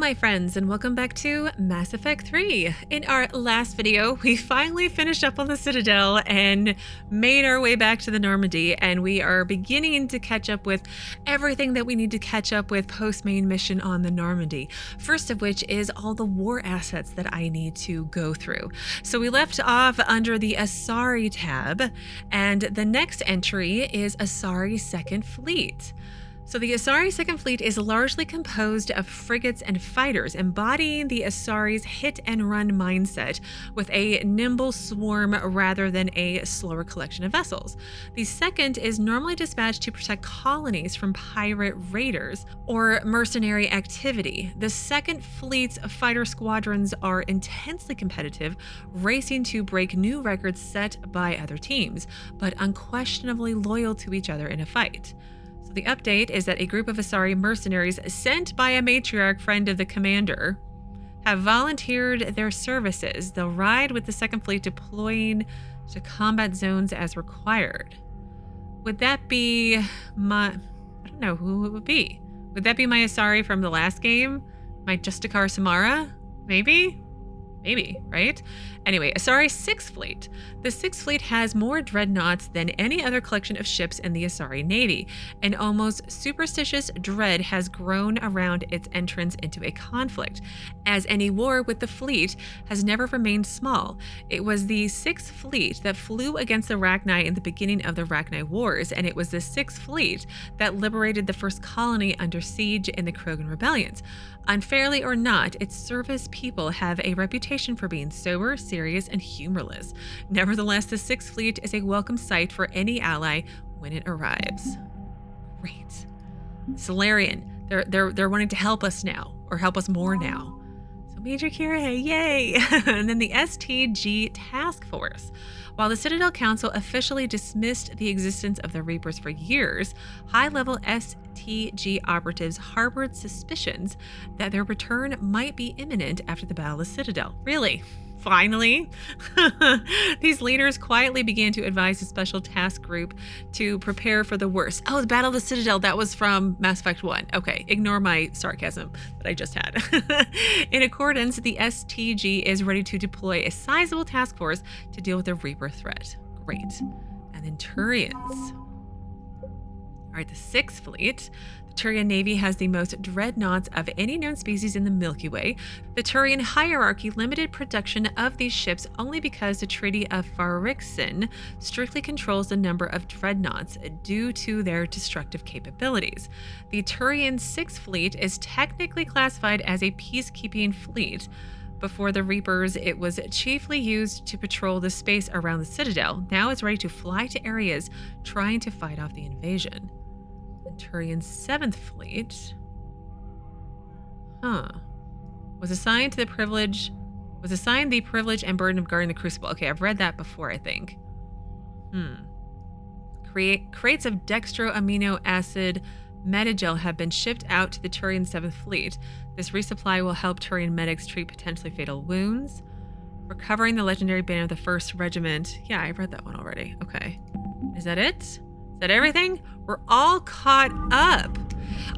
my friends, and welcome back to Mass Effect 3. In our last video, we finally finished up on the Citadel and made our way back to the Normandy, and we are beginning to catch up with everything that we need to catch up with post-main mission on the Normandy. First of which is all the war assets that I need to go through. So we left off under the Asari tab, and the next entry is Asari Second Fleet. So the Asari Second Fleet is largely composed of frigates and fighters, embodying the Asari's hit-and-run mindset with a nimble swarm rather than a slower collection of vessels. The second is normally dispatched to protect colonies from pirate raiders or mercenary activity. The Second Fleet's fighter squadrons are intensely competitive, racing to break new records set by other teams, but unquestionably loyal to each other in a fight. The update is that a group of Asari mercenaries sent by a matriarch friend of the commander have volunteered their services. They'll ride with the Second Fleet, deploying to combat zones as required. Would that be my... I don't know who it would be. Would that be my Asari from the last game? My Justikar Samara? Maybe? Maybe, right? Anyway, Asari's Sixth Fleet. The Sixth Fleet has more dreadnoughts than any other collection of ships in the Asari Navy. An almost superstitious dread has grown around its entrance into a conflict, as any war with the fleet has never remained small. It was the Sixth Fleet that flew against the Rachni in the beginning of the Rachni Wars, and it was the Sixth Fleet that liberated the first colony under siege in the Krogan rebellions. Unfairly or not, its service people have a reputation for being sober, serious, and humorless. Nevertheless, the Sixth Fleet is a welcome sight for any ally when it arrives. Great. Solarian, they're wanting to help us now, or help us more now. So Major Kira, yay! And then the STG Task Force. While the Citadel Council officially dismissed the existence of the Reapers for years, high-level STG operatives harbored suspicions that their return might be imminent after the Battle of Citadel. Really? Finally? These leaders quietly began to advise a special task group to prepare for the worst. Oh, the Battle of the Citadel, that was from Mass Effect 1. Okay, ignore my sarcasm that I just had. In accordance, the STG is ready to deploy a sizable task force to deal with the Reaper threat. Great. And then Turians. All right, the Sixth Fleet. The Turian Navy has the most dreadnoughts of any known species in the Milky Way. The Turian hierarchy limited production of these ships only because the Treaty of Farrixin strictly controls the number of dreadnoughts due to their destructive capabilities. The Turian Sixth Fleet is technically classified as a peacekeeping fleet. Before the Reapers, it was chiefly used to patrol the space around the Citadel. Now it's ready to fly to areas trying to fight off the invasion. Turian's Seventh Fleet, was assigned the privilege and burden of guarding the Crucible. Okay, I've read that before, I think. Crates of dextroamino acid metagel have been shipped out to the Turian Seventh Fleet. This resupply will help Turian medics treat potentially fatal wounds. Recovering the legendary banner of the First Regiment. Yeah, I read that one already. Okay. Is that it? Is that everything? We're all caught up.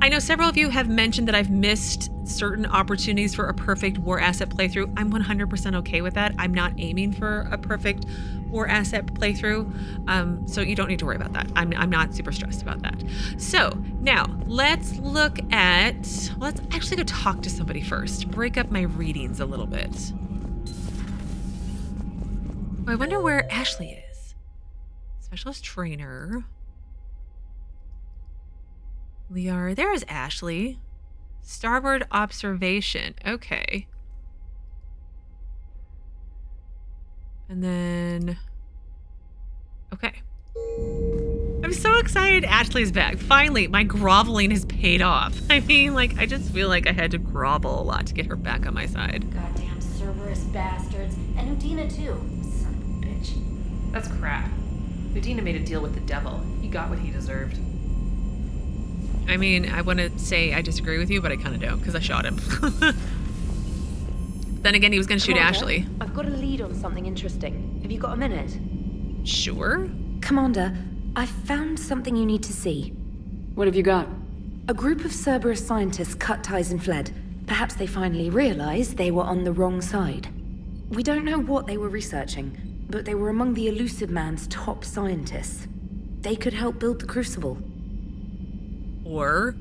I know several of you have mentioned that I've missed certain opportunities for a perfect war asset playthrough. I'm 100% okay with that. I'm not aiming for a perfect war asset playthrough, so you don't need to worry about that. I'm not super stressed about that. So now let's actually go talk to somebody first. Break up my readings a little bit. I wonder where Ashley is. Specialist Traynor. Liara, there's Ashley. Starboard observation. Okay. And then... Okay. I'm so excited Ashley's back. Finally, my groveling has paid off. I mean, like, I just feel like I had to grovel a lot to get her back on my side. Goddamn Cerberus bastards. And Udina too. Son of a bitch. That's crap. Udina made a deal with the devil. He got what he deserved. I mean, I want to say I disagree with you, but I kind of don't, because I shot him. Then again, he was going to shoot Ashley. I've got a lead on something interesting. Have you got a minute? Sure. Commander, I've found something you need to see. What have you got? A group of Cerberus scientists cut ties and fled. Perhaps they finally realized they were on the wrong side. We don't know what they were researching, but they were among the Elusive Man's top scientists. They could help build the Crucible. Or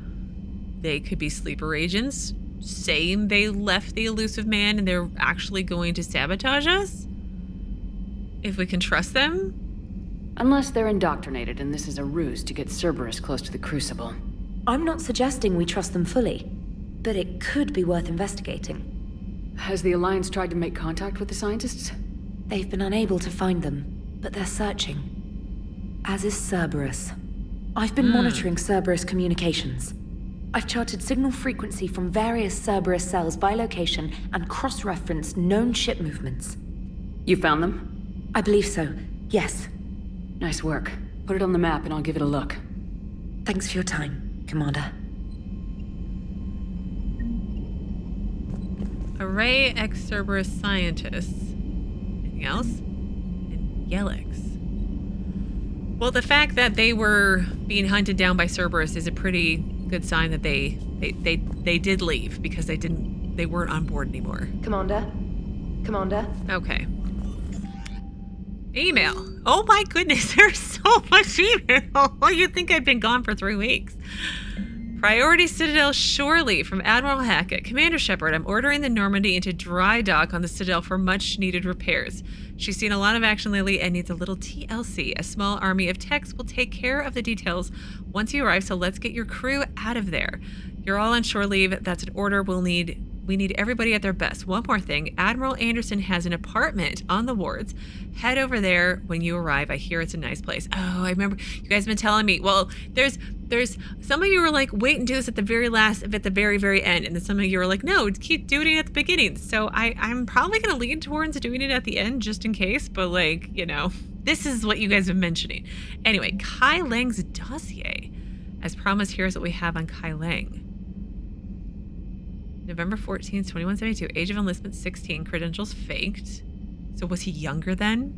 they could be sleeper agents, saying they left the Elusive Man and they're actually going to sabotage us? If we can trust them? Unless they're indoctrinated and this is a ruse to get Cerberus close to the Crucible. I'm not suggesting we trust them fully, but it could be worth investigating. Has the Alliance tried to make contact with the scientists? They've been unable to find them, but they're searching. As is Cerberus. I've been monitoring Cerberus communications. I've charted signal frequency from various Cerberus cells by location and cross-referenced known ship movements. You found them? I believe so, yes. Nice work. Put it on the map and I'll give it a look. Thanks for your time, Commander. Arrae Ex-Cerberus scientists. Anything else? And Gellix. Well, the fact that they were being hunted down by Cerberus is a pretty good sign that they did leave, because they weren't on board anymore. Commander? Commander? Okay. Email. Oh my goodness, there's so much email. You'd think I'd been gone for 3 weeks. Priority Citadel shore leave from Admiral Hackett. Commander Shepard, I'm ordering the Normandy into dry dock on the Citadel for much needed repairs. She's seen a lot of action lately and needs a little TLC. A small army of techs will take care of the details once you arrive, so let's get your crew out of there. You're all on shore leave. That's an order we need everybody at their best. One more thing. Admiral Anderson has an apartment on the wards. Head over there when you arrive. I hear it's a nice place. Oh, I remember you guys have been telling me. Well, there's some of you were like, wait and do this at the very end. And then some of you were like, no, keep doing it at the beginning. So I'm probably going to lean towards doing it at the end just in case. But like, this is what you guys have been mentioning. Anyway, Kai Lang's dossier. As promised, here's what we have on Kai Lang. November 14th, 2172. Age of enlistment 16. Credentials faked. So was he younger then?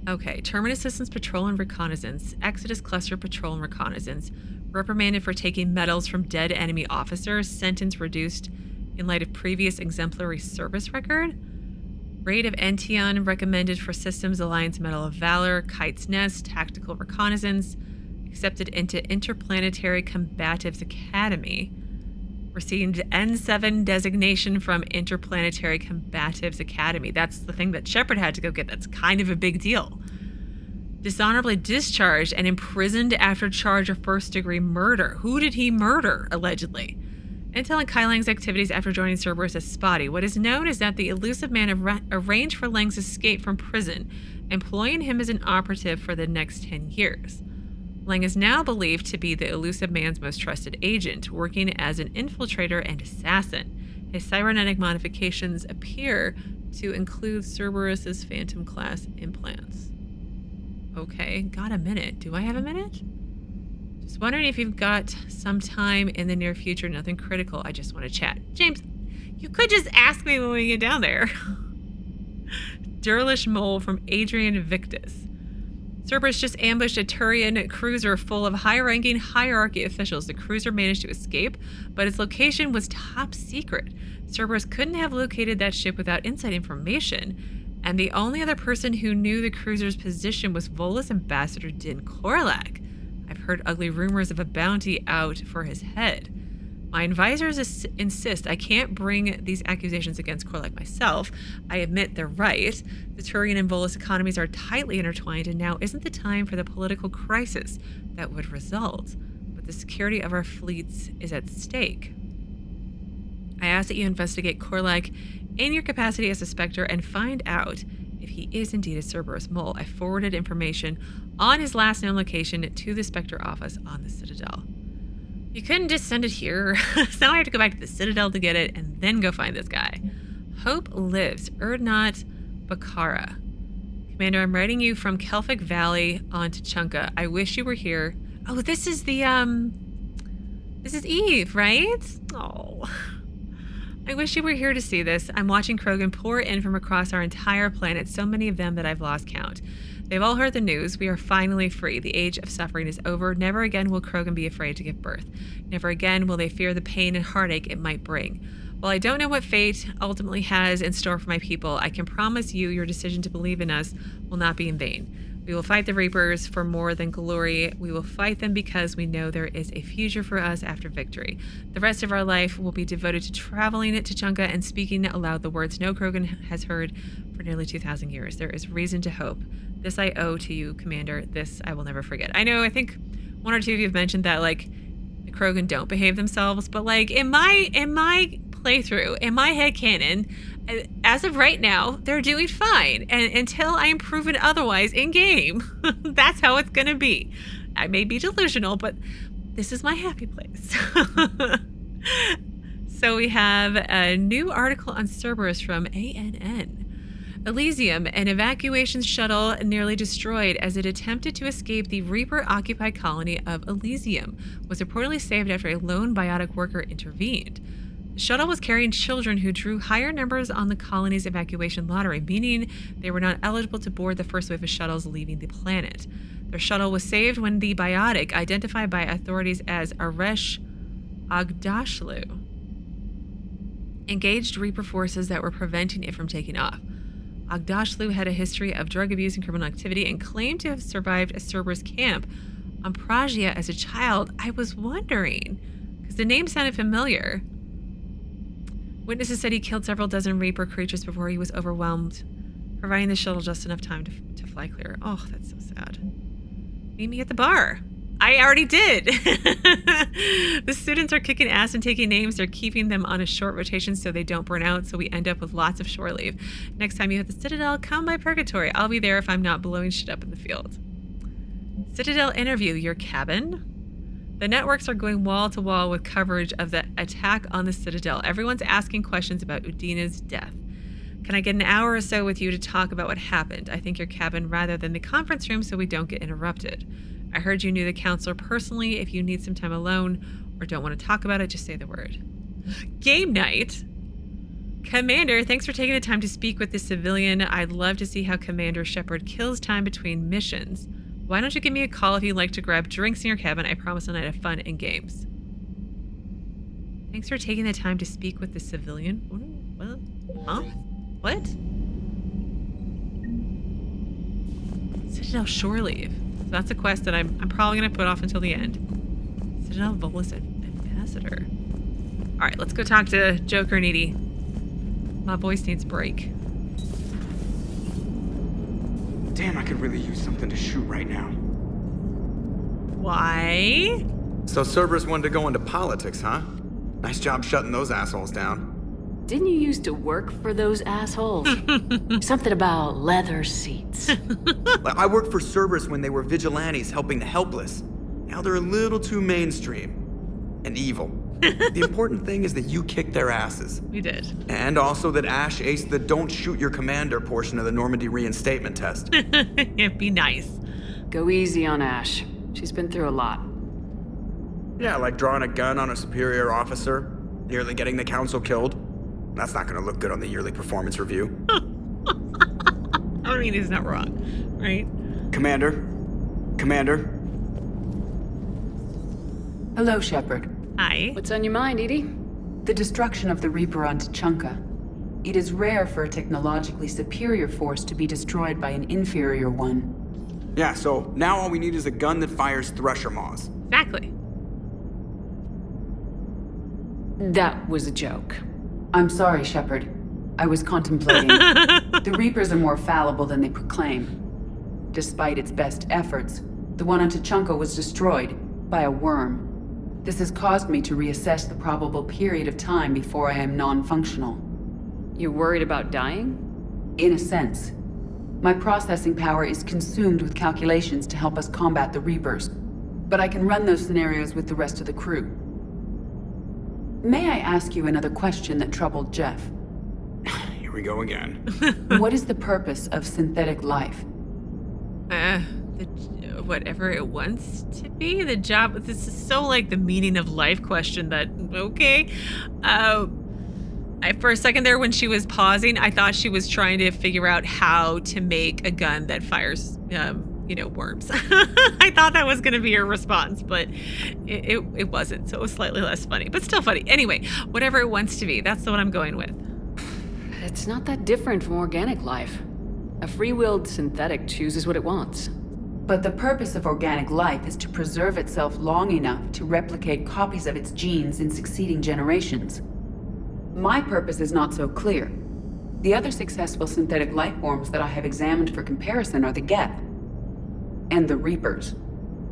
Okay. Terminus Systems Patrol and Reconnaissance. Exodus Cluster Patrol and Reconnaissance. Reprimanded for taking medals from dead enemy officers. Sentence reduced in light of previous exemplary service record. Raid of Ention recommended for Systems Alliance Medal of Valor. Kite's Nest. Tactical Reconnaissance. Accepted into Interplanetary Combatives Academy. Received N7 designation from Interplanetary Combatives Academy. That's the thing that Shepard had to go get. That's kind of a big deal. Dishonorably discharged and imprisoned after charge of first-degree murder. Who did he murder, allegedly? Intel on Kai Lang's activities after joining Cerberus is spotty. What is known is that the Elusive Man arranged for Lang's escape from prison, employing him as an operative for the next 10 years. Lang is now believed to be the Elusive Man's most trusted agent, working as an infiltrator and assassin. His cybernetic modifications appear to include Cerberus's Phantom-class implants. Okay, got a minute. Do I have a minute? Just wondering if you've got some time in the near future. Nothing critical. I just want to chat. James, you could just ask me when we get down there. Durlish Mole from Adrian Victus. Cerberus just ambushed a Turian cruiser full of high-ranking hierarchy officials. The cruiser managed to escape, but its location was top secret. Cerberus couldn't have located that ship without inside information, and the only other person who knew the cruiser's position was Volus Ambassador Din Korlak. I've heard ugly rumors of a bounty out for his head. My advisors insist I can't bring these accusations against Korlak myself. I admit they're right. The Turian and Volus economies are tightly intertwined, and now isn't the time for the political crisis that would result. But the security of our fleets is at stake. I ask that you investigate Korlak in your capacity as a Spectre and find out if he is indeed a Cerberus mole. I forwarded information on his last known location to the Spectre office on the Citadel. You couldn't just send it here, so now I have to go back to the Citadel to get it and then go find this guy. Hope lives. Urdnot, Bakara. Commander, I'm writing you from Kelphic Valley on to Chunka. I wish you were here. Oh, this is the, this is Eve, right? Oh, I wish you were here to see this. I'm watching Krogan pour in from across our entire planet, so many of them that I've lost count. They've all heard the news. We are finally free. The age of suffering is over. Never again will Krogan be afraid to give birth. Never again will they fear the pain and heartache it might bring. While I don't know what fate ultimately has in store for my people, I can promise you your decision to believe in us will not be in vain. We will fight the Reapers for more than glory. We will fight them because we know there is a future for us after victory. The rest of our life will be devoted to traveling to Chunka and speaking aloud the words no Krogan has heard for nearly 2,000 years. There is reason to hope. This I owe to you, Commander. This I will never forget. I know, I think one or two of you have mentioned that, like, the Krogan don't behave themselves, but, like, in my playthrough, in my headcanon, as of right now, they're doing fine. And until I am proven otherwise in game, that's how it's going to be. I may be delusional, but this is my happy place. So we have a new article on Cerberus from ANN. Elysium, an evacuation shuttle nearly destroyed as it attempted to escape the Reaper-occupied colony of Elysium, was reportedly saved after a lone biotic worker intervened. The shuttle was carrying children who drew higher numbers on the colony's evacuation lottery, meaning they were not eligible to board the first wave of shuttles leaving the planet. Their shuttle was saved when the biotic, identified by authorities as Aresh Aghdashloo, engaged Reaper forces that were preventing it from taking off. Aghdashloo had a history of drug abuse and criminal activity and claimed to have survived a Cerberus camp on Pragia as a child. I was wondering, because the name sounded familiar. Witnesses said he killed several dozen Reaper creatures before he was overwhelmed, providing the shuttle just enough time to fly clear. Oh, that's so sad. Meet me at the bar. I already did. The students are kicking ass and taking names. They're keeping them on a short rotation so they don't burn out, so we end up with lots of shore leave. Next time you hit the Citadel, come by Purgatory. I'll be there if I'm not blowing shit up in the field. Citadel interview, your cabin? The networks are going wall to wall with coverage of the attack on the Citadel. Everyone's asking questions about Udina's death. Can I get an hour or so with you to talk about what happened? I think your cabin rather than the conference room so we don't get interrupted. I heard you knew the counselor personally. If you need some time alone or don't want to talk about it, just say the word. Game night. Commander, thanks for taking the time to speak with this civilian. I'd love to see how Commander Shepard kills time between missions. Why don't you give me a call if you'd like to grab drinks in your cabin? I promise a night of fun and games. Thanks for taking the time to speak with the civilian. What? Huh? What? Citadel shore leave. So that's a quest that I'm probably going to put off until the end. Citadel Volus ambassador. All right, let's go talk to Joker and Edie. My voice needs a break. Damn, I could really use something to shoot right now. Why? So Cerberus wanted to go into politics, huh? Nice job shutting those assholes down. Didn't you used to work for those assholes? Something about leather seats. I worked for Cerberus when they were vigilantes helping the helpless. Now they're a little too mainstream. And evil. The important thing is that you kicked their asses. We did. And also that Ash aced the don't shoot your commander portion of the Normandy reinstatement test. It'd be nice. Go easy on Ash. She's been through a lot. Yeah, like drawing a gun on a superior officer, nearly getting the council killed. That's not gonna look good on the yearly performance review. I mean, he's not wrong, right? Commander? Hello, Shepard. Hi. What's on your mind, Edie? The destruction of the Reaper on Tuchanka. It is rare for a technologically superior force to be destroyed by an inferior one. Yeah, so now all we need is a gun that fires thresher maws. Exactly. That was a joke. I'm sorry, Shepard. I was contemplating. The Reapers are more fallible than they proclaim. Despite its best efforts, the one on Tuchanka was destroyed by a worm. This has caused me to reassess the probable period of time before I am non-functional. You're worried about dying? In a sense. My processing power is consumed with calculations to help us combat the Reapers, but I can run those scenarios with the rest of the crew. May I ask you another question that troubled Jeff? Here we go again. What is the purpose of synthetic life? Whatever it wants to be. The job. This is so like the meaning of life question that, okay. For a second there, when she was pausing, I thought she was trying to figure out how to make a gun that fires, worms. I thought that was going to be her response, but it wasn't. So it was slightly less funny, but still funny. Anyway, whatever it wants to be, that's the one I'm going with. It's not that different from organic life. A free-willed synthetic chooses what it wants. But the purpose of organic life is to preserve itself long enough to replicate copies of its genes in succeeding generations. My purpose is not so clear. The other successful synthetic life forms that I have examined for comparison are the Geth and the Reapers.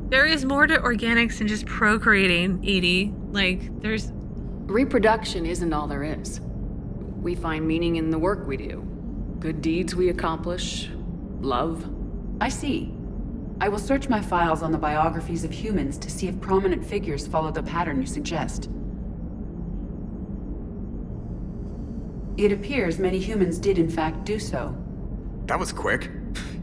There is more to organics than just procreating, Edie. There's... Reproduction isn't all there is. We find meaning in the work we do. Good deeds we accomplish. Love. I see. I will search my files on the biographies of humans to see if prominent figures follow the pattern you suggest. It appears many humans did in fact do so. That was quick.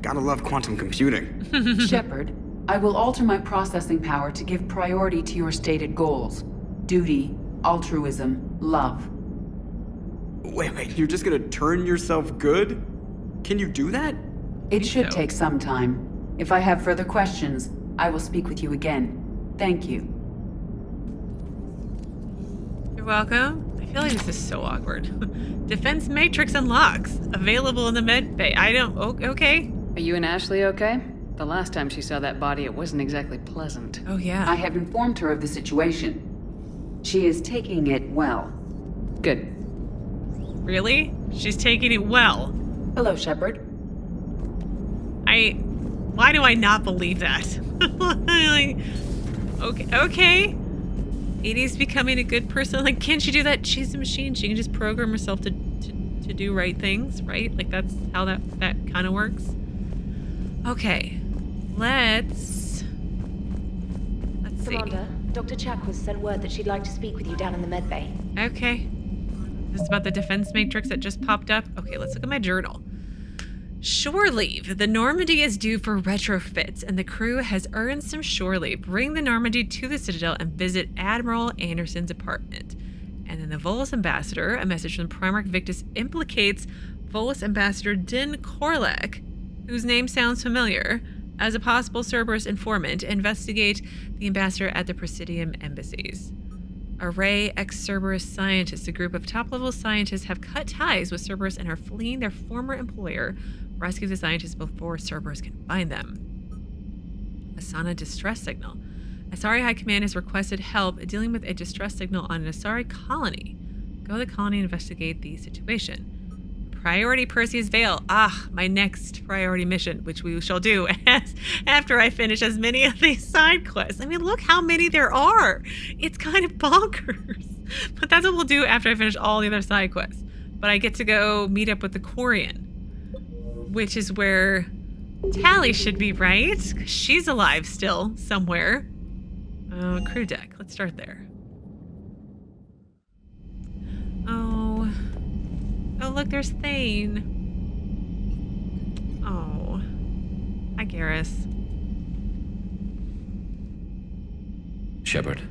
Gotta love quantum computing. Shepard, I will alter my processing power to give priority to your stated goals. Duty, altruism, love. Wait, you're just gonna turn yourself good? Can you do that? It should take some time. If I have further questions, I will speak with you again. Thank you. You're welcome. I feel like this is so awkward. Defense matrix unlocks. Available in the med bay. Okay. Are you and Ashley okay? The last time she saw that body, it wasn't exactly pleasant. Oh, yeah. I have informed her of the situation. She is taking it well. Good. Really? She's taking it well. Hello, Shepard. Why do I not believe that? Okay. Edie's becoming a good person. Can't she do that? She's a machine. She can just program herself to do right things, right? That's how that kind of works. Okay. Let's see. Commander, Dr. Chakwas sent word that she'd like to speak with you down in the med bay. Okay. This is about the defense matrix that just popped up. Okay, let's look at my journal. Shore leave. The Normandy is due for retrofits, and the crew has earned some shore leave. Bring the Normandy to the Citadel and visit Admiral Anderson's apartment. And then the Volus ambassador, a message from Primarch Victus, implicates Volus ambassador Din Korlak, whose name sounds familiar, as a possible Cerberus informant. Investigate the ambassador at the Presidium embassies. Arrae Ex-Cerberus scientists, a group of top-level scientists, have cut ties with Cerberus and are fleeing their former employer. Rescue the scientists before Cerberus can find them. Mesana distress signal. Asari High Command has requested help dealing with a distress signal on an Asari colony. Go to the colony and investigate the situation. Priority Perseus Vale. My next priority mission, which we shall do after I finish as many of these side quests. Look how many there are. It's kind of bonkers. But that's what we'll do after I finish all the other side quests. But I get to go meet up with the Quarian, which is where Tally should be, right? 'Cause she's alive still somewhere. Crew deck. Let's start there. Oh, look, there's Thane. Oh. Hi, Garrus. Shepard.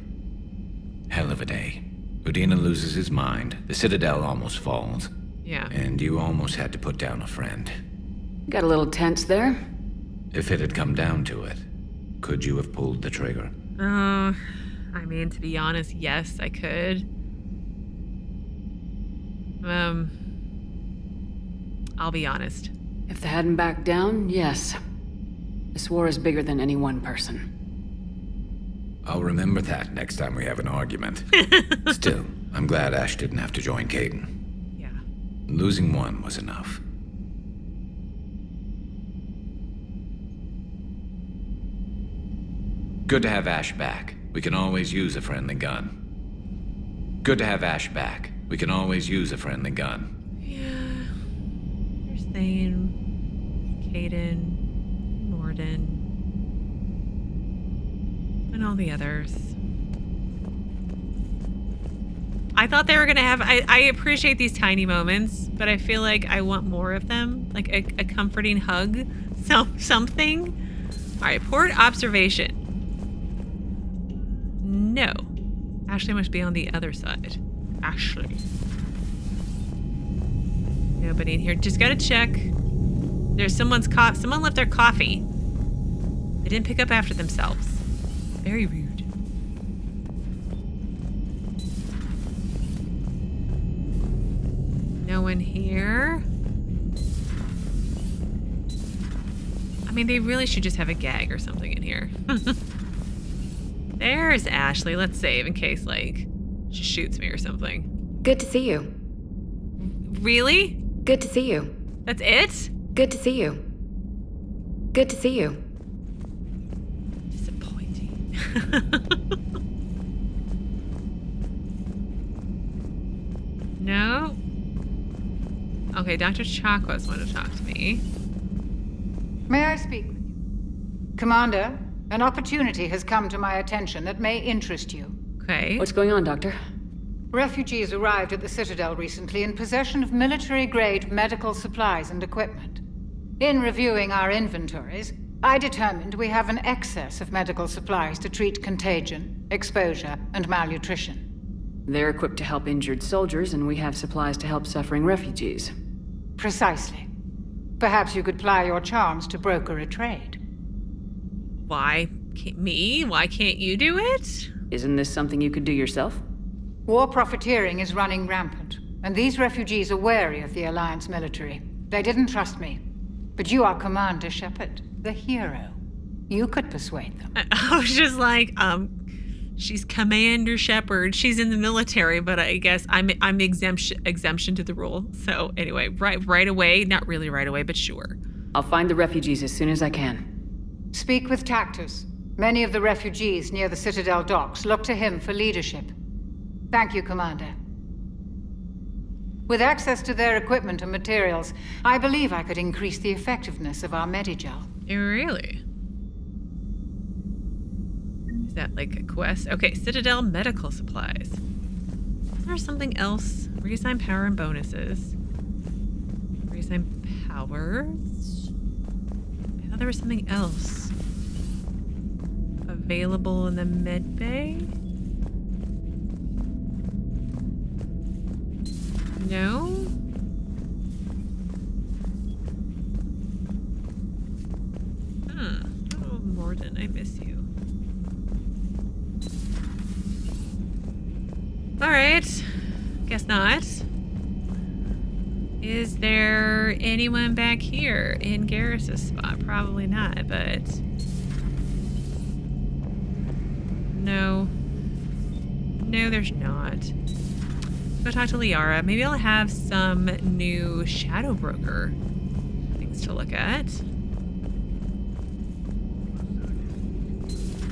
Hell of a day. Urdnot loses his mind. The Citadel almost falls. Yeah. And you almost had to put down a friend. Got a little tense there. If it had come down to it, could you have pulled the trigger? To be honest, yes, I could. I'll be honest. If they hadn't backed down, yes. This war is bigger than any one person. I'll remember that next time we have an argument. Still, I'm glad Ash didn't have to join Caden. Yeah. Losing one was enough. Good to have Ash back. We can always use a friendly gun. Good to have Ash back. We can always use a friendly gun. Yeah. There's Thane, Caden, Morden, and all the others. I thought they were gonna have... I appreciate these tiny moments, but I feel like I want more of them. Like a comforting hug. Something. Alright, port observation. No. Ashley must be on the other side. Ashley. Nobody in here. Just gotta check. There's someone left their coffee. They didn't pick up after themselves. Very rude. No one here. I mean, they really should just have a gag or something in here. There's Ashley. Let's save in case, like, she shoots me or something. Good to see you. Really? Good to see you. That's it? Good to see you. Good to see you. Disappointing. No? Okay, Dr. Chakwas wanted to talk to me. May I speak with you? Commander, an opportunity has come to my attention that may interest you. Okay. What's going on, Doctor? Refugees arrived at the Citadel recently in possession of military-grade medical supplies and equipment. In reviewing our inventories, I determined we have an excess of medical supplies to treat contagion, exposure, and malnutrition. They're equipped to help injured soldiers, and we have supplies to help suffering refugees. Precisely. Perhaps you could ply your charms to broker a trade. Why can't me? Why can't you do it? Isn't this something you could do yourself? War profiteering is running rampant, and these refugees are wary of the Alliance military. They didn't trust me. But you are Commander Shepard, the hero. You could persuade them. I was just like, she's Commander Shepard. She's in the military, but I guess I'm exemption to the rule. So anyway, right away, not really right away, but sure. I'll find the refugees as soon as I can. Speak with Tactus. Many of the refugees near the Citadel docks look to him for leadership. Thank you, Commander. With access to their equipment and materials, I believe I could increase the effectiveness of our Medigel. Really? Is that like a quest? Okay, Citadel medical supplies. Is there something else? Reassign power and bonuses. Reassign powers? I thought there was something else. Available in the med bay? No? Oh, Morden, I miss you. Alright. Guess not. Is there anyone back here in Garrus' spot? Probably not, but... No. No, there's not. Go talk to Liara. Maybe I'll have some new Shadow Broker things to look at.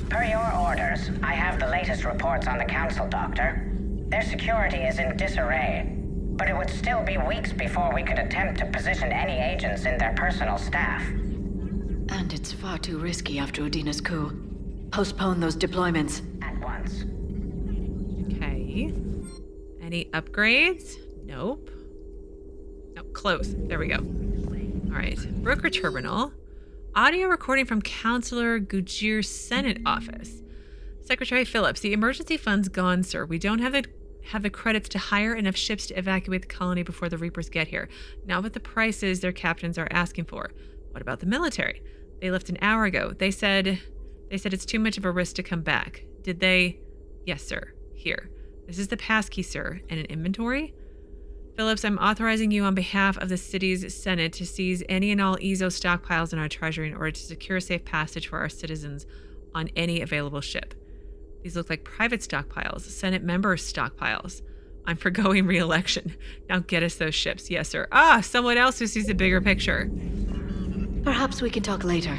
Per your orders, I have the latest reports on the Council, Doctor. Their security is in disarray, but it would still be weeks before we could attempt to position any agents in their personal staff. And it's far too risky after Udina's coup. Postpone those deployments. At once. Okay. Any upgrades? Nope. No, close. There we go. All right. Broker terminal. Audio recording from Counselor Gujir's Senate office. Secretary Phillips, the emergency fund's gone, sir. We don't have the credits to hire enough ships to evacuate the colony before the Reapers get here. Not with the prices their captains are asking for. What about the military? They left an hour ago. They said it's too much of a risk to come back. Did they? Yes, sir. Here. This is the passkey, sir, and an inventory. Phillips, I'm authorizing you on behalf of the city's Senate to seize any and all EZO stockpiles in our treasury in order to secure safe passage for our citizens on any available ship. These look like private stockpiles, Senate member stockpiles. I'm forgoing re-election. Now get us those ships. Yes, sir. Ah, someone else who sees the bigger picture. Perhaps we can talk later.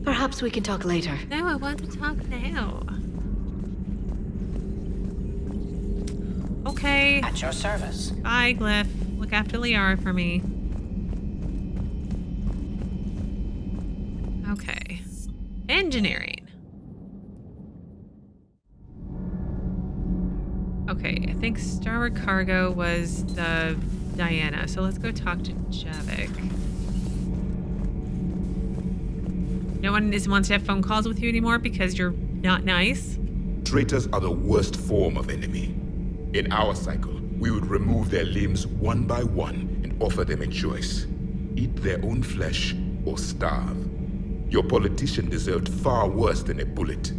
Perhaps we can talk later. No, I want to talk now. Okay. At your service. Bye, Glyph. Look after Liara for me. Okay. Engineering. Okay, I think Starboard Cargo was the Diana, so let's go talk to Javik. No one wants to have phone calls with you anymore because you're not nice? Traitors are the worst form of enemy. In our cycle, we would remove their limbs one by one and offer them a choice. Eat their own flesh or starve. Your politician deserved far worse than a bullet.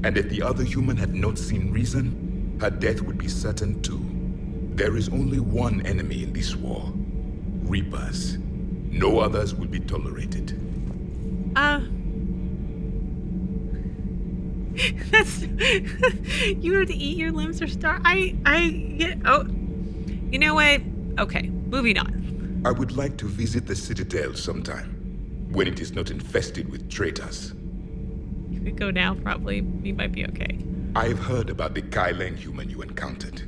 And if the other human had not seen reason, her death would be certain too. There is only one enemy in this war. Reapers. No others will be tolerated. That's you have to eat your limbs or starve. You know what? Okay, moving on. I would like to visit the Citadel sometime, when it is not infested with traitors. You could go now, probably. You might be okay. I've heard about the Kylan human you encountered.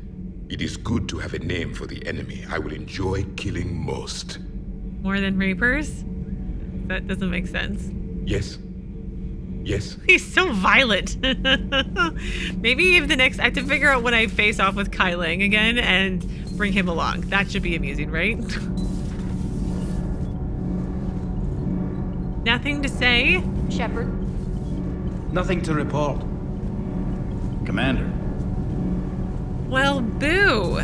It is good to have a name for the enemy I will enjoy killing most. More than Reapers? That doesn't make sense. Yes. Yes. He's so violent. Maybe if I have to figure out when I face off with Kai Lang again and bring him along. That should be amusing, right? Nothing to say? Shepard. Nothing to report. Commander. Well, boo.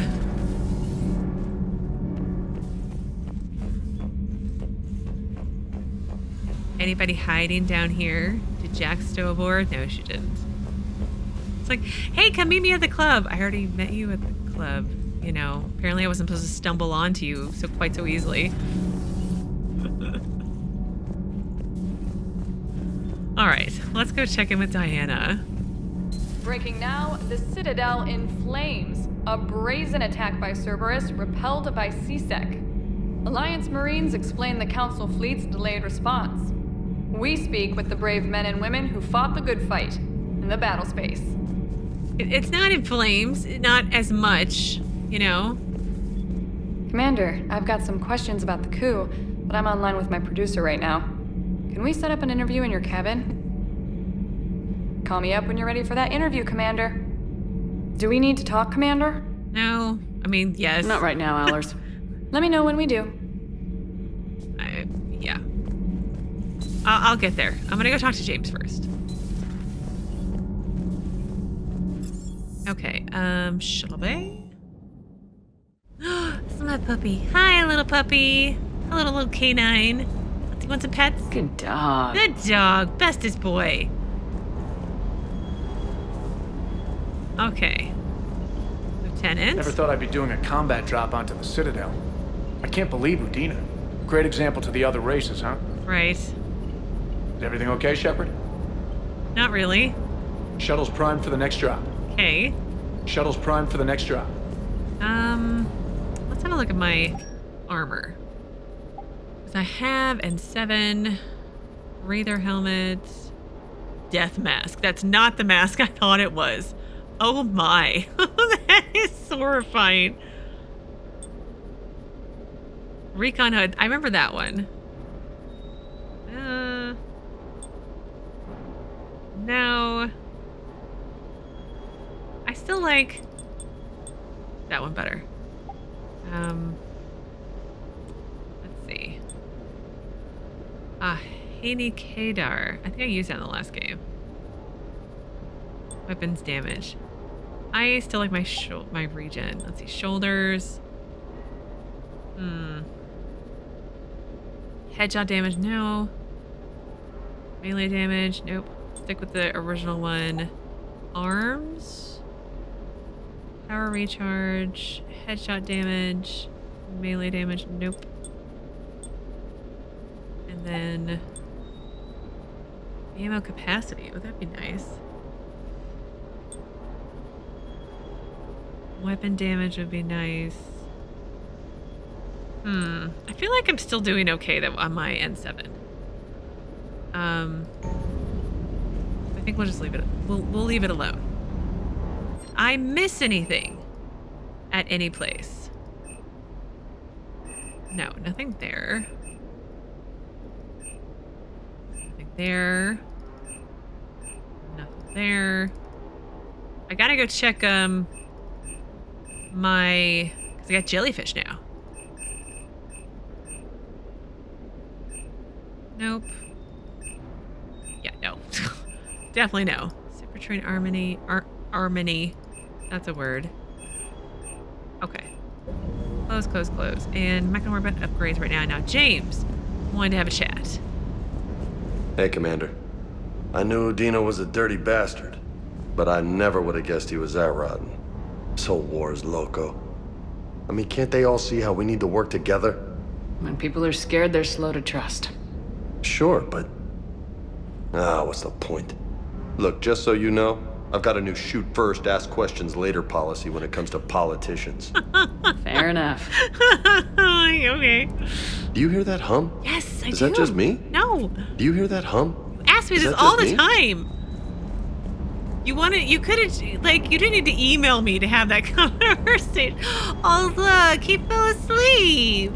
Anybody hiding down here? Did Jack stow aboard? No, she didn't. It's like, hey, come meet me at the club. I already met you at the club. You know, apparently I wasn't supposed to stumble onto you quite so easily. All right, let's go check in with Diana. Breaking now, the Citadel in flames. A brazen attack by Cerberus repelled by CSEC. Alliance Marines explain the Council fleet's delayed response. We speak with the brave men and women who fought the good fight in the battle space. It's not in flames, not as much, you know. Commander, I've got some questions about the coup, but I'm online with my producer right now. Can we set up an interview in your cabin? Call me up when you're ready for that interview, Commander. Do we need to talk, Commander? No. I mean, yes. Not right now, Allers. Let me know when we do. Yeah. I'll get there. I'm gonna go talk to James first. Okay, Shelby? This is my puppy. Hi, little puppy. Hello, little canine. You want some pets? Good dog. Good dog. Bestest boy. Okay. Lieutenant? Never thought I'd be doing a combat drop onto the Citadel. I can't believe Urdnot. Great example to the other races, huh? Right. Is everything okay, Shepard? Not really. Shuttle's primed for the next drop. Okay. Shuttle's primed for the next drop. Let's have a look at my armor. Because I have N7, breather helmet, death mask. That's not the mask I thought it was. Oh my. That is horrifying. Recon hood. I remember that one. No. I still like that one better. Let's see. Haney Kadar. I think I used that in the last game. Weapons damage. I still like my regen. Let's see. Shoulders. Headshot damage, no. Melee damage, nope. Stick with the original one. Arms. Power recharge. Headshot damage. Melee damage, nope. And then ammo capacity. Oh, that'd be nice. Weapon damage would be nice. I feel like I'm still doing okay though on my N7. I think we'll just leave it. We'll leave it alone. I miss anything at any place? No, nothing there. Nothing there. Nothing there. I gotta go check because I got jellyfish now. Nope. Yeah, no. Definitely no. Super Train Armony. That's a word. Okay. Close. And I'm not gonna worry about upgrades right now. Now, James wanted to have a chat. Hey, Commander. I knew Udina was a dirty bastard, but I never would have guessed he was that rotten. This whole war is loco. I mean, can't they all see how we need to work together? When people are scared, they're slow to trust. Sure, but... what's the point? Look, just so you know, I've got a new shoot first, ask questions later policy when it comes to politicians. Fair enough. Okay. Do you hear that hum? Yes, I do. Is that just me? No. Do you hear that hum? You ask me this all the time. You could have, like, you didn't need to email me to have that conversation. Oh, look, he fell asleep.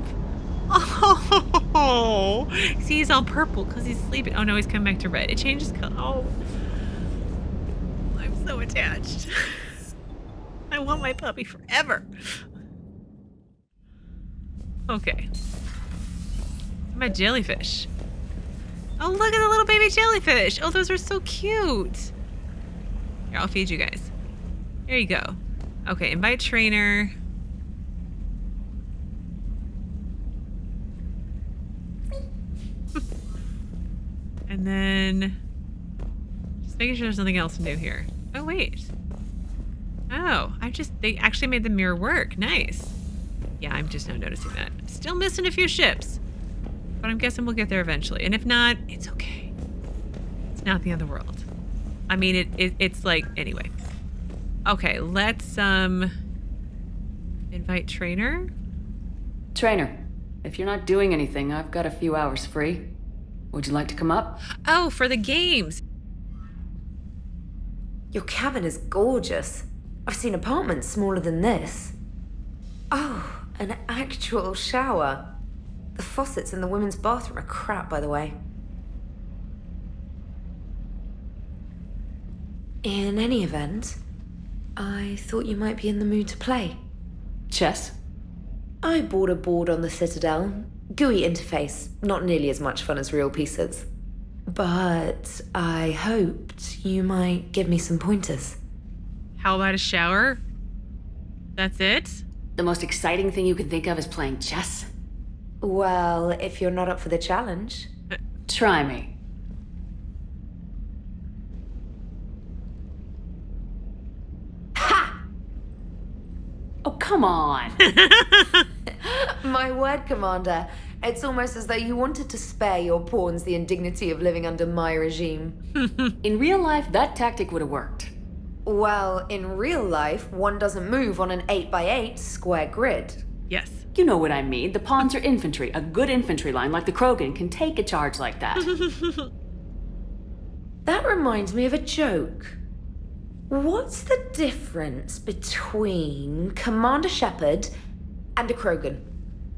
Oh, see, he's all purple because he's sleeping. Oh, no, he's coming back to red. It changes color. Oh, I'm so attached. I want my puppy forever. Okay. My jellyfish. Oh, look at the little baby jellyfish. Oh, those are so cute. Here, I'll feed you guys. There you go. Okay, invite Traynor. And then just making sure there's nothing else new here. Oh, wait. Oh, they actually made the mirror work. Nice. Yeah, I'm just now noticing that. I'm still missing a few ships, but I'm guessing we'll get there eventually. And if not, it's okay. It's not the end of the world. I mean, it's like, anyway. Okay, let's, invite Traynor. Traynor, if you're not doing anything, I've got a few hours free. Would you like to come up? Oh, for the games. Your cabin is gorgeous. I've seen apartments smaller than this. Oh, an actual shower. The faucets in the women's bathroom are crap, by the way. In any event, I thought you might be in the mood to play. Chess? I bought a board on the Citadel. GUI interface, not nearly as much fun as real pieces. But I hoped you might give me some pointers. How about a shower? That's it? The most exciting thing you can think of is playing chess? Well, if you're not up for the challenge. Try me. Oh, come on. My word, Commander. It's almost as though you wanted to spare your pawns the indignity of living under my regime. In real life, that tactic would have worked. Well, in real life, one doesn't move on an 8x8 square grid. Yes. You know what I mean. The pawns are infantry. A good infantry line like the Krogan can take a charge like that. That reminds me of a joke. What's the difference between Commander Shepard and a Krogan?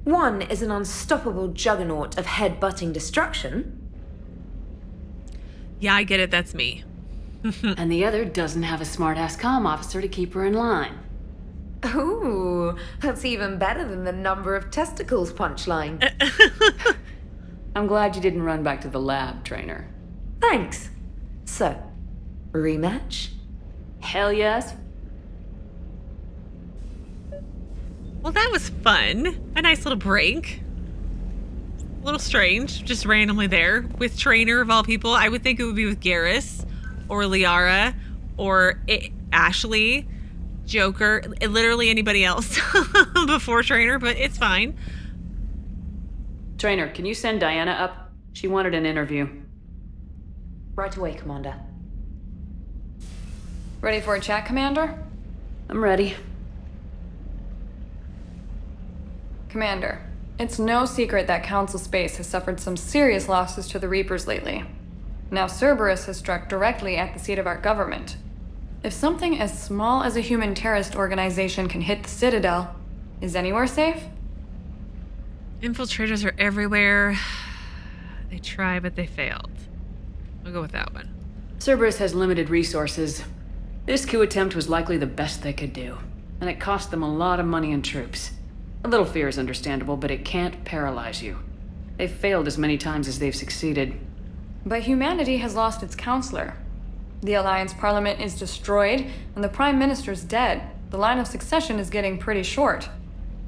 One is an unstoppable juggernaut of head-butting destruction. Yeah, I get it. That's me. And the other doesn't have a smart-ass comm officer to keep her in line. Ooh, that's even better than the number of testicles punchline. I'm glad you didn't run back to the lab, Traynor. Thanks. So, rematch? Hell yes. Well, that was fun. A nice little break. A little strange, just randomly there. With Traynor, of all people, I would think it would be with Garrus, or Liara, or Ashley, Joker, literally anybody else before Traynor, but it's fine. Traynor, can you send Diana up? She wanted an interview. Right away, Commander. Ready for a chat, Commander? I'm ready. Commander, it's no secret that Council space has suffered some serious losses to the Reapers lately. Now Cerberus has struck directly at the seat of our government. If something as small as a human terrorist organization can hit the Citadel, is anywhere safe? Infiltrators are everywhere. They try, but they failed. I'll go with that one. Cerberus has limited resources. This coup attempt was likely the best they could do, and it cost them a lot of money and troops. A little fear is understandable, but it can't paralyze you. They've failed as many times as they've succeeded. But humanity has lost its counselor. The Alliance Parliament is destroyed, and the Prime Minister's dead. The line of succession is getting pretty short.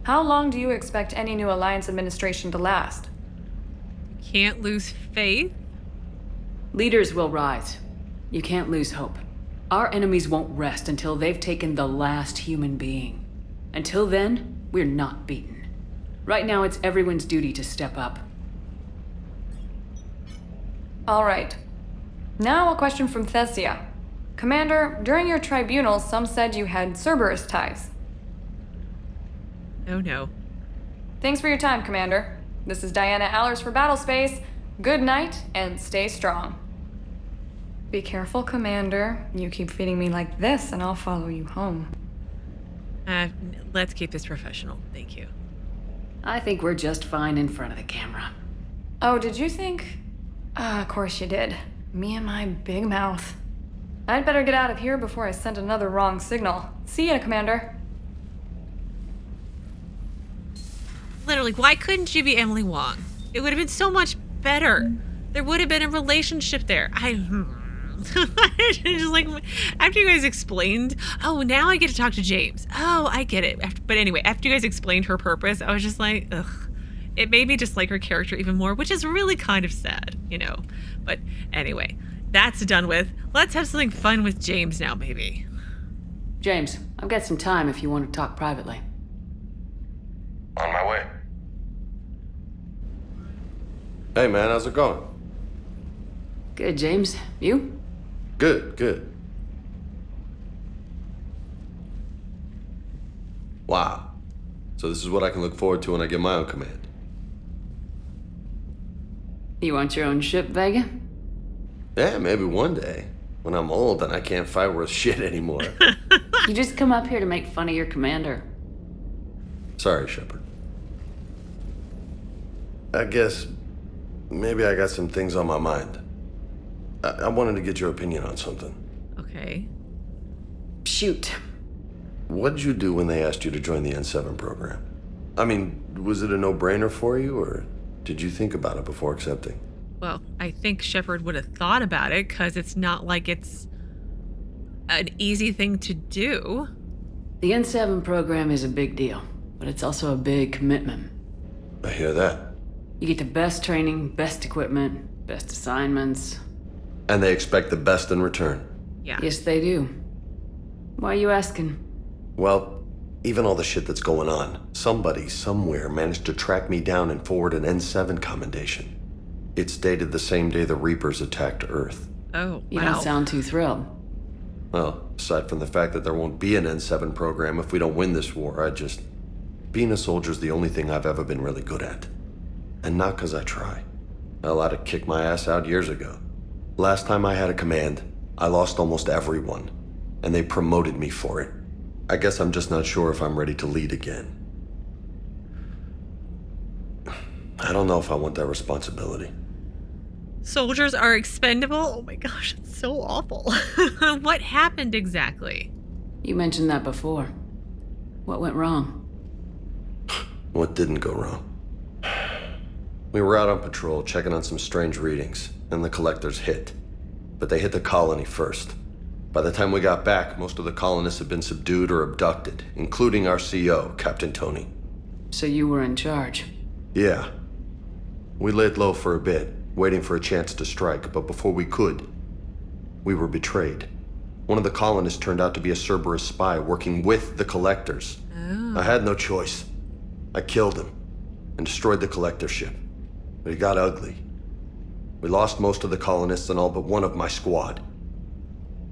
How long do you expect any new Alliance administration to last? Can't lose faith. Leaders will rise. You can't lose hope. Our enemies won't rest until they've taken the last human being. Until then, we're not beaten. Right now, it's everyone's duty to step up. All right. Now a question from Thessia. Commander, during your tribunal, some said you had Cerberus ties. Oh no. Thanks for your time, Commander. This is Diana Allers for Battlespace. Good night, and stay strong. Be careful, Commander. You keep feeding me like this, and I'll follow you home. Let's keep this professional. Thank you. I think we're just fine in front of the camera. Oh, did you think? Of course you did. Me and my big mouth. I'd better get out of here before I send another wrong signal. See ya, Commander. Literally, why couldn't you be Emily Wong? It would have been so much better. There would have been a relationship there. Just like, after you guys explained, oh, now I get to talk to James. Oh, I get it. But anyway, after you guys explained her purpose, I was just like, ugh. It made me dislike her character even more, which is really kind of sad, you know. But anyway, that's done with. Let's have something fun with James now, maybe. James, I've got some time if you want to talk privately. On my way. Hey man, how's it going? Good, James. You? Good. Wow. So this is what I can look forward to when I get my own command. You want your own ship, Vega? Yeah, maybe one day. When I'm old and I can't fight worth shit anymore. You just come up here to make fun of your commander. Sorry, Shepard. I guess maybe I got some things on my mind. I wanted to get your opinion on something. Okay. Shoot. What did you do when they asked you to join the N7 program? I mean, was it a no-brainer for you, or did you think about it before accepting? Well, I think Shepard would have thought about it, because it's not like it's an easy thing to do. The N7 program is a big deal, but it's also a big commitment. I hear that. You get the best training, best equipment, best assignments. And they expect the best in return. Yeah. Yes, they do. Why are you asking? Well, even all the shit that's going on, somebody somewhere managed to track me down and forward an N7 commendation. It's dated the same day the Reapers attacked Earth. Oh, wow. You don't sound too thrilled. Well, aside from the fact that there won't be an N7 program if we don't win this war, being a soldier's the only thing I've ever been really good at. And not because I try. I allowed to kick my ass out years ago. Last time I had a command, I lost almost everyone, and they promoted me for it. I guess I'm just not sure if I'm ready to lead again. I don't know if I want that responsibility. Soldiers are expendable? Oh my gosh, it's so awful. What happened exactly? You mentioned that before. What went wrong? What didn't go wrong? We were out on patrol, checking on some strange readings, and the collectors hit. But they hit the colony first. By the time we got back, most of the colonists had been subdued or abducted, including our CO, Captain Tony. So you were in charge? Yeah. We laid low for a bit, waiting for a chance to strike, but before we could, we were betrayed. One of the colonists turned out to be a Cerberus spy working with the collectors. Oh. I had no choice. I killed him and destroyed the collector ship. But it got ugly. We lost most of the colonists and all but one of my squad.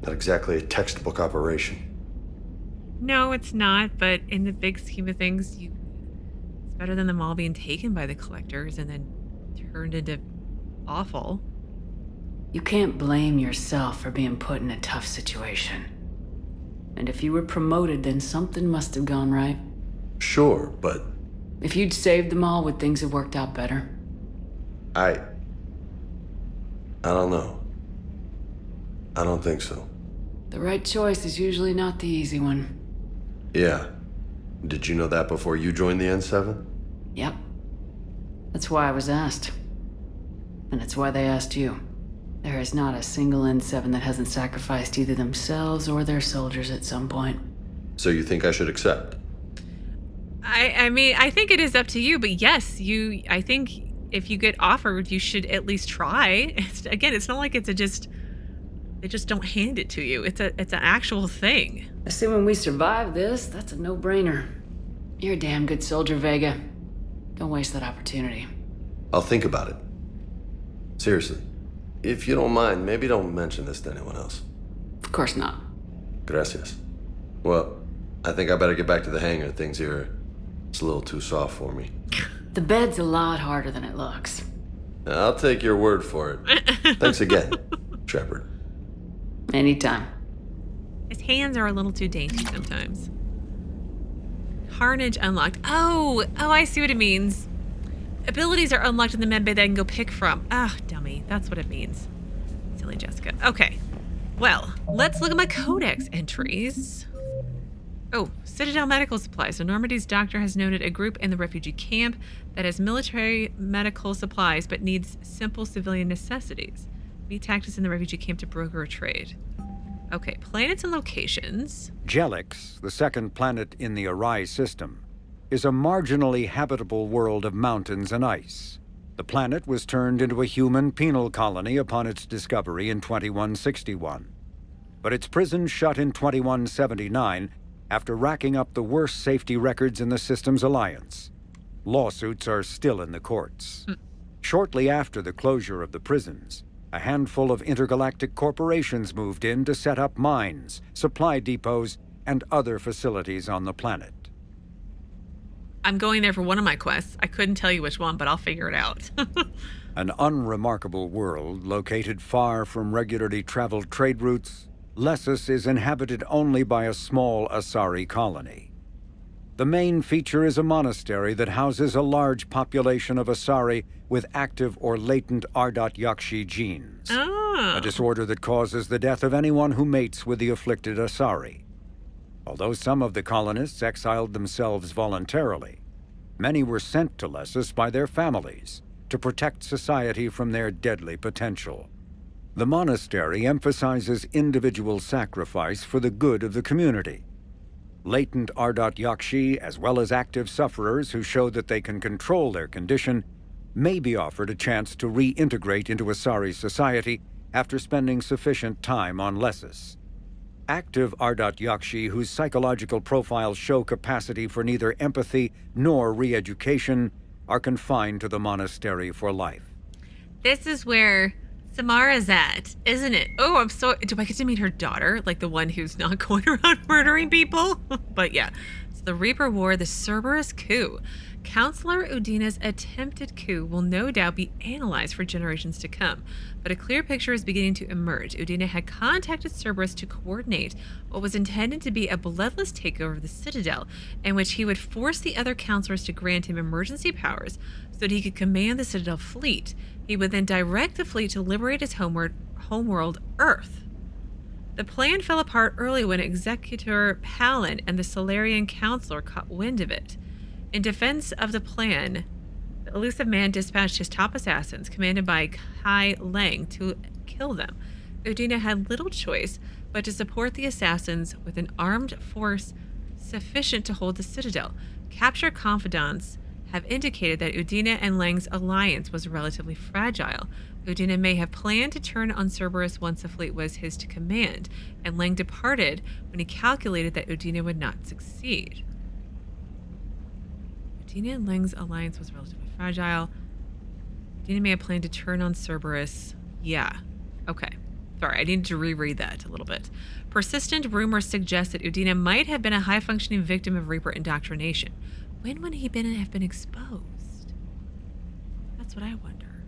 Not exactly a textbook operation. No, it's not, but in the big scheme of things, it's better than them all being taken by the collectors and then turned into awful. You can't blame yourself for being put in a tough situation. And if you were promoted, then something must have gone right. Sure, but... If you'd saved them all, would things have worked out better? I don't know. I don't think so. The right choice is usually not the easy one. Yeah. Did you know that before you joined the N7? Yep. That's why I was asked. And it's why they asked you. There is not a single N7 that hasn't sacrificed either themselves or their soldiers at some point. So you think I should accept? I mean, I think it is up to you, but yes, I think if you get offered, you should at least try. It's not like they just don't hand it to you. It's an actual thing. Assuming we survive this, that's a no-brainer. You're a damn good soldier, Vega. Don't waste that opportunity. I'll think about it. Seriously. If you don't mind, maybe don't mention this to anyone else. Of course not. Gracias. Well, I think I better get back to the hangar. Things here, it's a little too soft for me. The bed's a lot harder than it looks. I'll take your word for it. Thanks again, Shepard. Anytime. His hands are a little too dainty sometimes. Carnage unlocked. Oh, I see what it means. Abilities are unlocked in the medbay that I can go pick from. Ah, dummy. That's what it means. Silly Jessica. Okay. Well, let's look at my Codex entries. Oh, Citadel medical supplies. So Normandy's doctor has noted a group in the refugee camp that has military medical supplies but needs simple civilian necessities. Meet tactics in the refugee camp to broker a trade. Okay, planets and locations. Gellix, the second planet in the Arrae system, is a marginally habitable world of mountains and ice. The planet was turned into a human penal colony upon its discovery in 2161. But its prison shut in 2179 after racking up the worst safety records in the system's alliance. Lawsuits are still in the courts. Shortly after the closure of the prisons, a handful of intergalactic corporations moved in to set up mines, supply depots, and other facilities on the planet. I'm going there for one of my quests. I couldn't tell you which one, but I'll figure it out. An unremarkable world located far from regularly traveled trade routes, Lessus is inhabited only by a small Asari colony. The main feature is a monastery that houses a large population of Asari with active or latent Urdnot genes. A disorder that causes the death of anyone who mates with the afflicted Asari. Although some of the colonists exiled themselves voluntarily, many were sent to Lessus by their families to protect society from their deadly potential. The monastery emphasizes individual sacrifice for the good of the community. Latent Urdnot, as well as active sufferers who show that they can control their condition, may be offered a chance to reintegrate into Asari society after spending sufficient time on Lessus. Active Urdnot whose psychological profiles show capacity for neither empathy nor re-education are confined to the monastery for life. This is where Samara's at, isn't it? Oh, do I get to meet her daughter? Like the one who's not going around murdering people? But yeah, so the Reaper War, the Cerberus Coup. Counselor Udina's attempted coup will no doubt be analyzed for generations to come, but a clear picture is beginning to emerge. Udina had contacted Cerberus to coordinate what was intended to be a bloodless takeover of the Citadel, in which he would force the other counselors to grant him emergency powers so that he could command the Citadel fleet. He would then direct the fleet to liberate his homeworld, Earth. The plan fell apart early when Executor Palin and the Solarian Counselor caught wind of it. In defense of the plan, the elusive man dispatched his top assassins, commanded by Kai Lang, to kill them. Udina had little choice but to support the assassins with an armed force sufficient to hold the Citadel. Capture confidants have indicated that Udina and Lang's alliance was relatively fragile. Udina may have planned to turn on Cerberus once the fleet was his to command, and Lang departed when he calculated that Udina would not succeed. Udina and Lang's alliance was relatively fragile. Udina may have planned to turn on Cerberus. Yeah. Okay. Sorry, I needed to reread that a little bit. Persistent rumors suggest that Udina might have been a high-functioning victim of Reaper indoctrination. When would he have been exposed? That's what I wonder.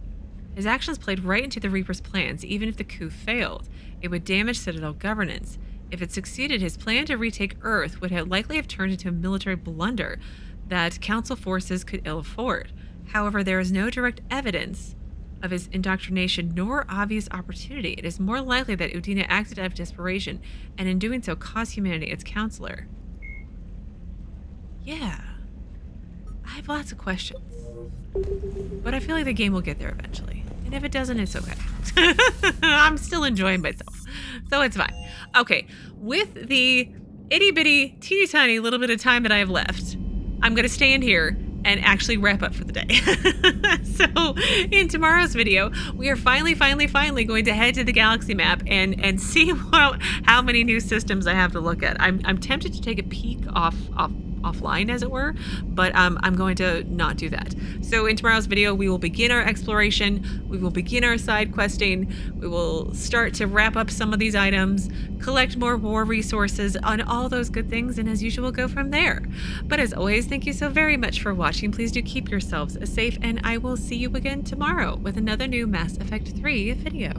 His actions played right into the Reaper's plans. Even if the coup failed, it would damage Citadel governance. If it succeeded, his plan to retake Earth would likely have turned into a military blunder that Council forces could ill afford. However, there is no direct evidence of his indoctrination nor obvious opportunity. It is more likely that Udina acted out of desperation, and in doing so caused humanity its counselor. Yeah. I have lots of questions. But I feel like the game will get there eventually. And if it doesn't, it's okay. I'm still enjoying myself. So it's fine. Okay, with the itty-bitty, teeny-tiny little bit of time that I have left, I'm going to stay in here and actually wrap up for the day. So in tomorrow's video, we are finally going to head to the galaxy map and see how many new systems I have to look at. I'm tempted to take a peek offline, as it were, but I'm going to not do that. So in tomorrow's video, we will begin our exploration, we will begin our side questing, we will start to wrap up some of these items, collect more war resources, on all those good things, and as usual, go from there. But as always, thank you so very much for watching. Please do keep yourselves safe, and I will see you again tomorrow with another new Mass Effect 3 video.